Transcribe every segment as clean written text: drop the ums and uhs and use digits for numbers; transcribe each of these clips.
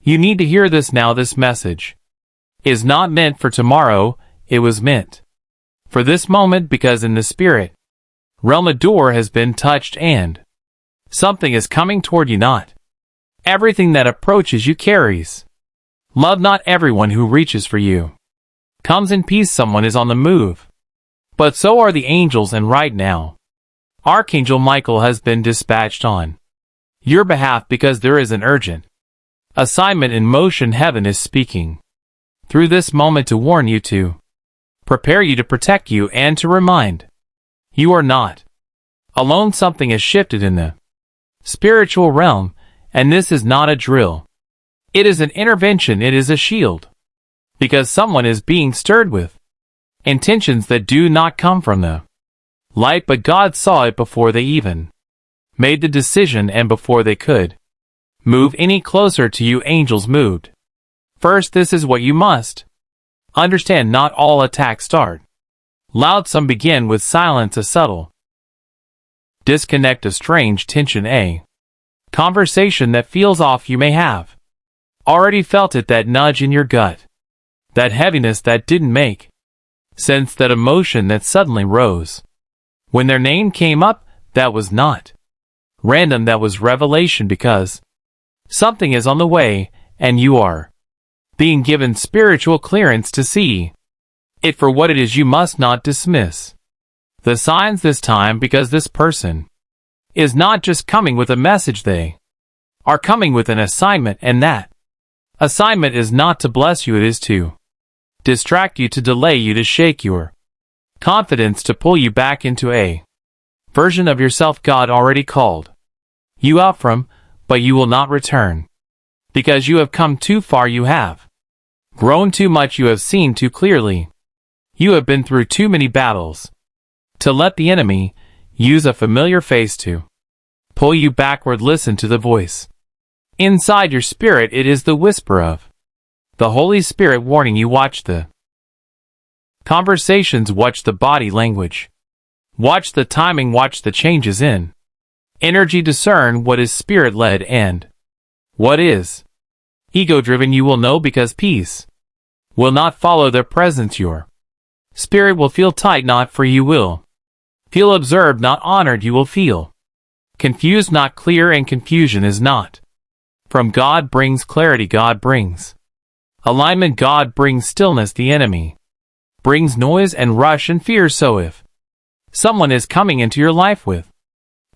You need to hear this now. This message is not meant for tomorrow. It was meant for this moment, because in the spirit realm a door has been touched and something is coming toward you. Not everything that approaches you carries love. Not everyone who reaches for you comes in peace. Someone is on the move, but so are the angels, and right now Archangel Michael has been dispatched on your behalf because there is an urgent assignment in motion. Heaven is speaking through this moment to warn you, to prepare you, to protect you, and to remind you are not alone. Something has shifted in the spiritual realm, and this is not a drill. It is an intervention. It is a shield, because someone is being stirred with intentions that do not come from the light, but God saw it before they even made the decision, and before they could move any closer to you, angels moved first. This is what you must understand. Not all attacks start loud. Some begin with silence, a subtle disconnect, a strange tension, a conversation that feels off. You may have already felt it, that nudge in your gut, that heaviness that didn't make sense, that emotion that suddenly rose when their name came up. That was not random, that was revelation, because something is on the way, and you are being given spiritual clearance to see it for what it is. You must not dismiss the signs this time, because this person is not just coming with a message. They are coming with an assignment, and that assignment is not to bless you. It is to distract you, to delay you, to shake your confidence, to pull you back into a version of yourself God already called you out from, but you will not return, because you have come too far. You have grown too much. You have seen too clearly. You have been through too many battles to let the enemy use a familiar face to pull you backward. Listen to the voice inside your spirit. It is the whisper of the Holy Spirit warning you. Watch the conversations, watch the body language, watch the timing, watch the changes in energy. Discern what is spirit-led and what is ego-driven. You will know, because peace will not follow their presence. Your spirit will feel tight, not free. You will feel observed, not honored. You will feel confused, not clear, and confusion is not from God. Brings clarity. God brings alignment. God brings stillness. The enemy brings noise and rush and fear. So if someone is coming into your life with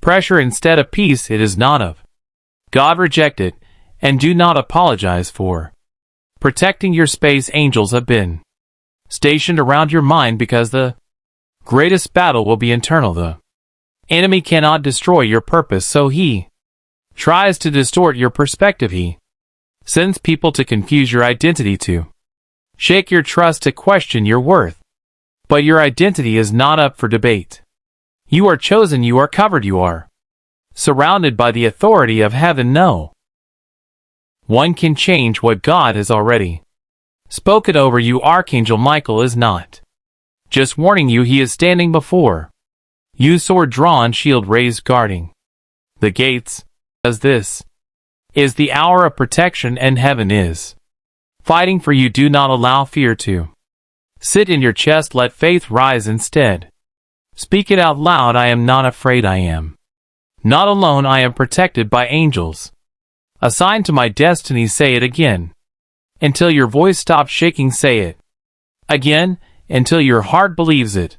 pressure instead of peace, it is not of God. Reject it, and do not apologize for protecting your space. Angels have been stationed around your mind, because the greatest battle will be internal. The enemy cannot destroy your purpose, so he tries to distort your perspective. He sends people to confuse your identity, to shake your trust, to question your worth. But your identity is not up for debate. You are chosen, you are covered, you are surrounded by the authority of heaven. No one can change what God has already spoken over you. Archangel Michael is not just warning you, he is standing before you, sword drawn, shield raised, guarding the gates, as this is the hour of protection, and heaven is fighting for you. Do not allow fear to sit in your chest. Let faith rise instead. Speak it out loud. I am not afraid. I am not alone. I am protected by angels assigned to my destiny. Say it again until your voice stops shaking. Say it again until your heart believes it.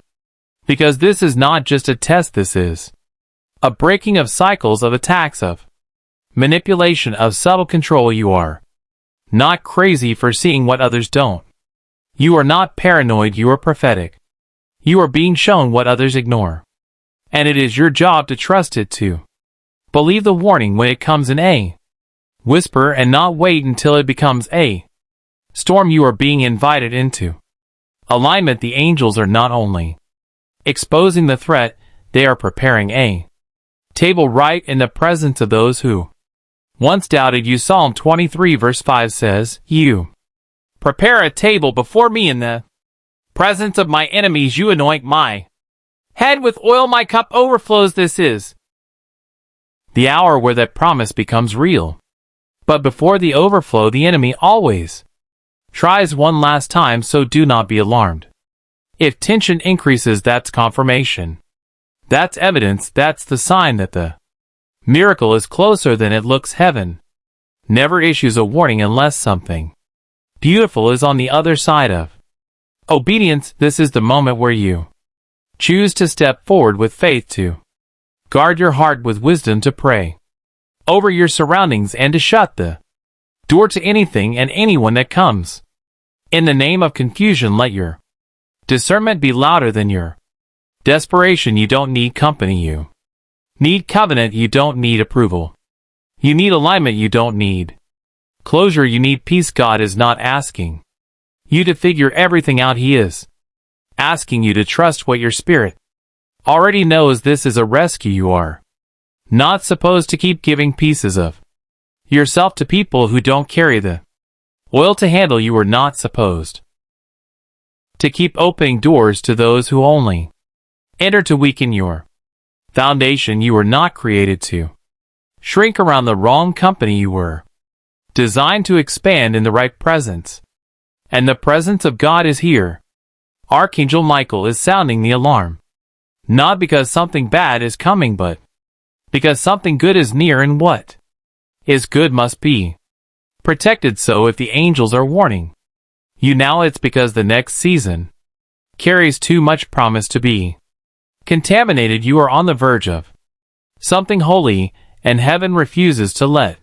Because this is not just a test. This is a breaking of cycles, of attacks, of manipulation, of subtle control. You are not crazy for seeing what others don't. You are not paranoid. You are prophetic. You are being shown what others ignore. And it is your job to trust it, to believe the warning when it comes in a whisper, and not wait until it becomes a storm. You are being invited into alignment. The angels are not only exposing the threat, they are preparing a table right in the presence of those who once doubted you. Psalm 23 verse 5 says, You prepare a table before me in the presence of my enemies. You anoint my head with oil, my cup overflows. This is the hour where that promise becomes real. But before the overflow, the enemy always tries one last time, so do not be alarmed. If tension increases, that's confirmation. That's evidence, that's the sign that the miracle is closer than it looks. Heaven never issues a warning unless something beautiful is on the other side of obedience. This is the moment where you choose to step forward with faith, to guard your heart with wisdom, to pray over your surroundings, and to shut the door to anything and anyone that comes in the name of confusion. Let your discernment be louder than your desperation. You don't need company, you need covenant. You don't need approval, you need alignment. You don't need closure, you need peace. God is not asking you to figure everything out. He is asking you to trust what your spirit already knows. This is a rescue. You are not supposed to keep giving pieces of yourself to people who don't carry the oil to handle. You are not supposed to keep opening doors to those who only enter to weaken your foundation. You were not created to shrink around the wrong company. You were designed to expand in the right presence. And the presence of God is here. Archangel Michael is sounding the alarm. Not because something bad is coming, but because something good is near, and what is good must be protected. So if the angels are warning you now, it's because the next season carries too much promise to be contaminated. You are on the verge of something holy, and heaven refuses to let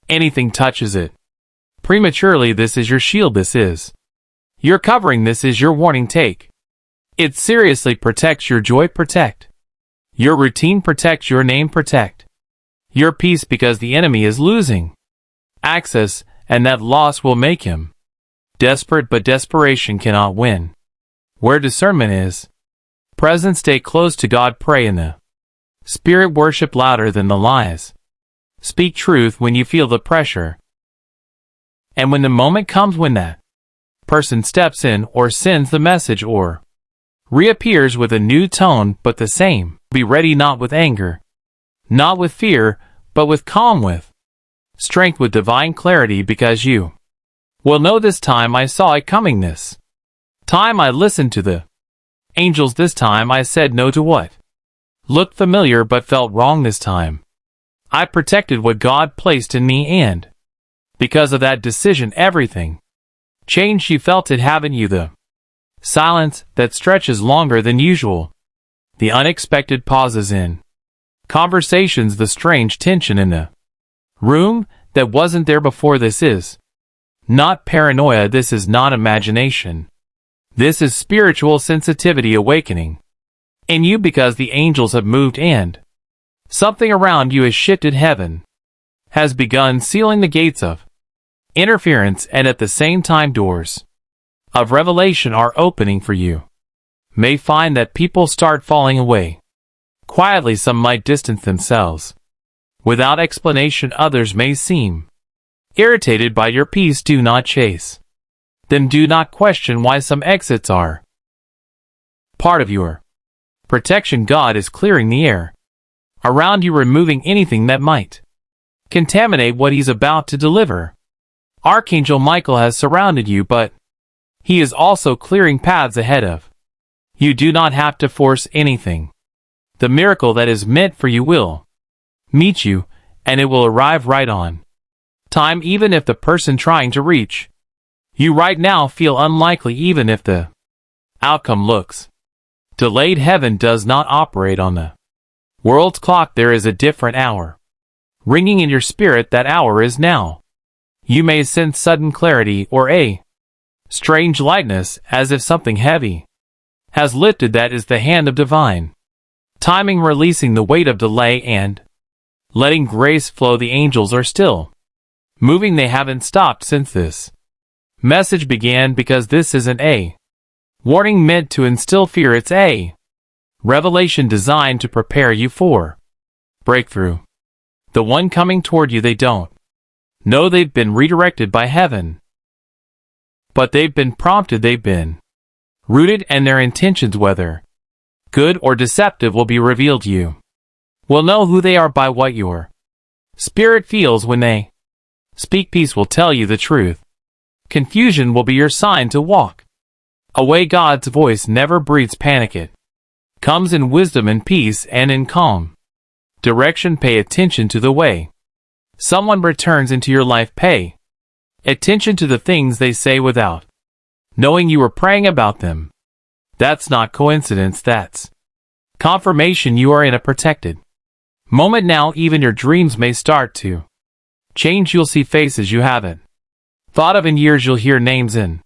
anything touches it prematurely. This is your shield. This is your covering. This is your warning. Take it seriously. Protect your joy. Protect your routine. Protect your name. Protect your peace, because the enemy is losing access, and that loss will make him desperate. But desperation cannot win where discernment is present. Stay close to God. Pray in the Spirit. Worship louder than the lies. Speak truth when you feel the pressure. And when the moment comes when that person steps in or sends the message or reappears with a new tone but the same, be ready, not with anger, not with fear, but with calm, with strength, with divine clarity, because you will know this time I saw it coming. This time I listened to the angels. This time I said no to what looked familiar but felt wrong. This time I protected what God placed in me, and because of that decision, everything changed. You felt it, haven't you? The silence that stretches longer than usual, the unexpected pauses in conversations, the strange tension in the room that wasn't there before. This is not paranoia. This is not imagination. This is spiritual sensitivity awakening in you, because the angels have moved and something around you has shifted. Heaven has begun sealing the gates of interference, and at the same time doors of revelation are opening for you. May find that people start falling away quietly. Some might distance themselves without explanation. Others may seem irritated by your peace. Do not chase them. Do not question why. Some exits are part of your protection. God is clearing the air around you, removing anything that might contaminate what He's about to deliver. Archangel Michael has surrounded you, but he is also clearing paths ahead of you. Do not have to force anything. The miracle that is meant for you will meet you, and it will arrive right on time, even if the person trying to reach you right now feel unlikely, even if the outcome looks delayed. Heaven does not operate on the world's clock. There is a different hour ringing in your spirit. That hour is now. You may sense sudden clarity or a strange lightness, as if something heavy has lifted. That is the hand of divine timing, releasing the weight of delay and letting grace flow. The angels are still moving. They haven't stopped since this message began, because this isn't a warning meant to instill fear. It's a revelation designed to prepare you for breakthrough. The one coming toward you, they don't know they've been redirected by heaven, but they've been prompted. They've been rooted, and their intentions, whether good or deceptive, will be revealed. You will know who they are by what your spirit feels when they Speak peace will tell you the truth. Confusion will be your sign to walk away. God's voice never breathes panic. It comes in wisdom and peace and in calm direction. Pay attention to the way someone returns into your life. Pay attention to the things they say without knowing you were praying about them. That's not coincidence, that's confirmation you are in a protected moment now. Even your dreams may start to change. You'll see faces you haven't thought of in years. You'll hear names in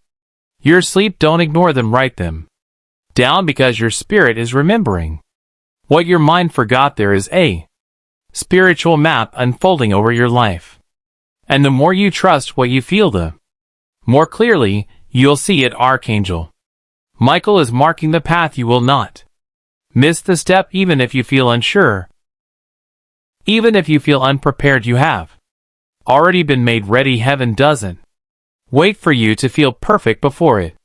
your sleep. Don't ignore them, write them down, because your spirit is remembering what your mind forgot. There is a spiritual map unfolding over your life, and the more you trust what you feel, the more clearly you'll see it. Archangel Michael is marking the path. You will not miss the step, even if you feel unsure, even if you feel unprepared. You have already been made ready. Heaven doesn't wait for you to feel perfect before it